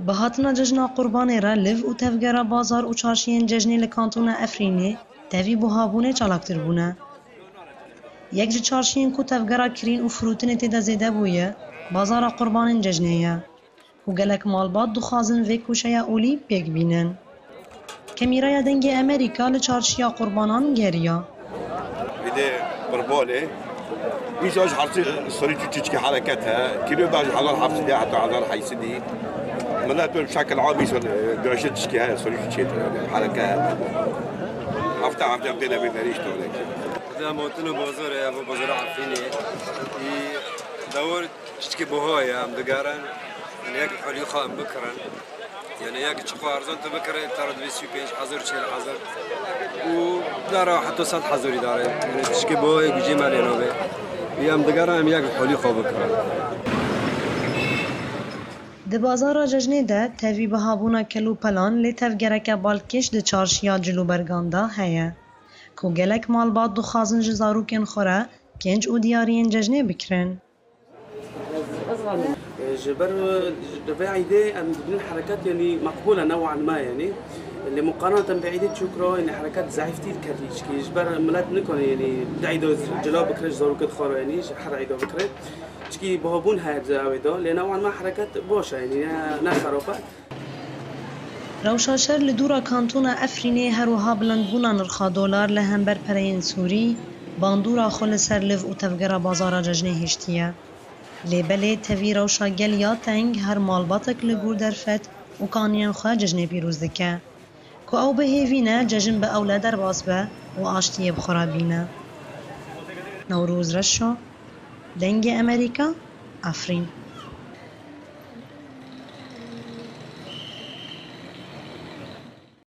بهاتنا ججنا قربان را لف و تفگرا بازار و چارشین ججنی لکانتون افرینی تاوی بوهابونه چالاکتر بونه. یک جه چارشین کو تفگرا کرین و فروتن تیدا زیده بویه بازار قربان ججنیه و گلک مالبات دخوازن وی کوشیا اولی پیک بینن. کمیرای دنگ امریکا لچارشیا قربانان گریا. إذا بربالة يجوز حرصي صريتو تشكي حركتها كيلو باج حضر حرصي دي حتى حضر حيسدي منات بشكل عام يسون درجة تشكي هاي صريتو تشكي حركات أفتح بدينا بنريش تولك إذا موتنا بازار يا بازار عفيني دور تشكي بهاي عم دقارن يعني ياك حولي خام بكرن يعني ياك تشقى أرزان تبكر ترى دويسي بينش حزر شيل حزر ودارا حتى صد حزوري داره يعني تشكي بوي بيجي مالي نوبي يام دقارا هم ياك حولي خواب بكرة د بازار ججنه ده تاوی بهابونا کلو پلان لی تفگرک بالکش ده چارشیا جلو برگاندا هیا کو گلک مالبات دو خازن جزاروکن خوره کنج او دیارین ججنه بکرن جبر بعيدة من الحركات يعني مقبولة نوعا ما يعني اللي مقارنة بعيدة شكرا يعني حركات زعفتي الكريش كي جبر ملات نكون يعني بعيدة جلاب بكرش زارو كده خارو يعني شحر عيدة بكرة تشكي بهابون هاد زاويدا لأن نوعا ما حركات باشا يعني نخرافة روشاشر لدورا کانتونا افرینه هروها بلند بونا نرخا دولار لهمبر پرین سوری باندورا خل سرلف و تفگرا بازارا ججنه هشتیه لیبله تاوی روشا گل یا تنگ هر مالباتک لگور درفت و کانین خواه ججنه پیروز دکه که او به هیوینه ججن به اوله در باز به و آشتیه بخورا بینه نوروز رشو دنگ امریکا افرین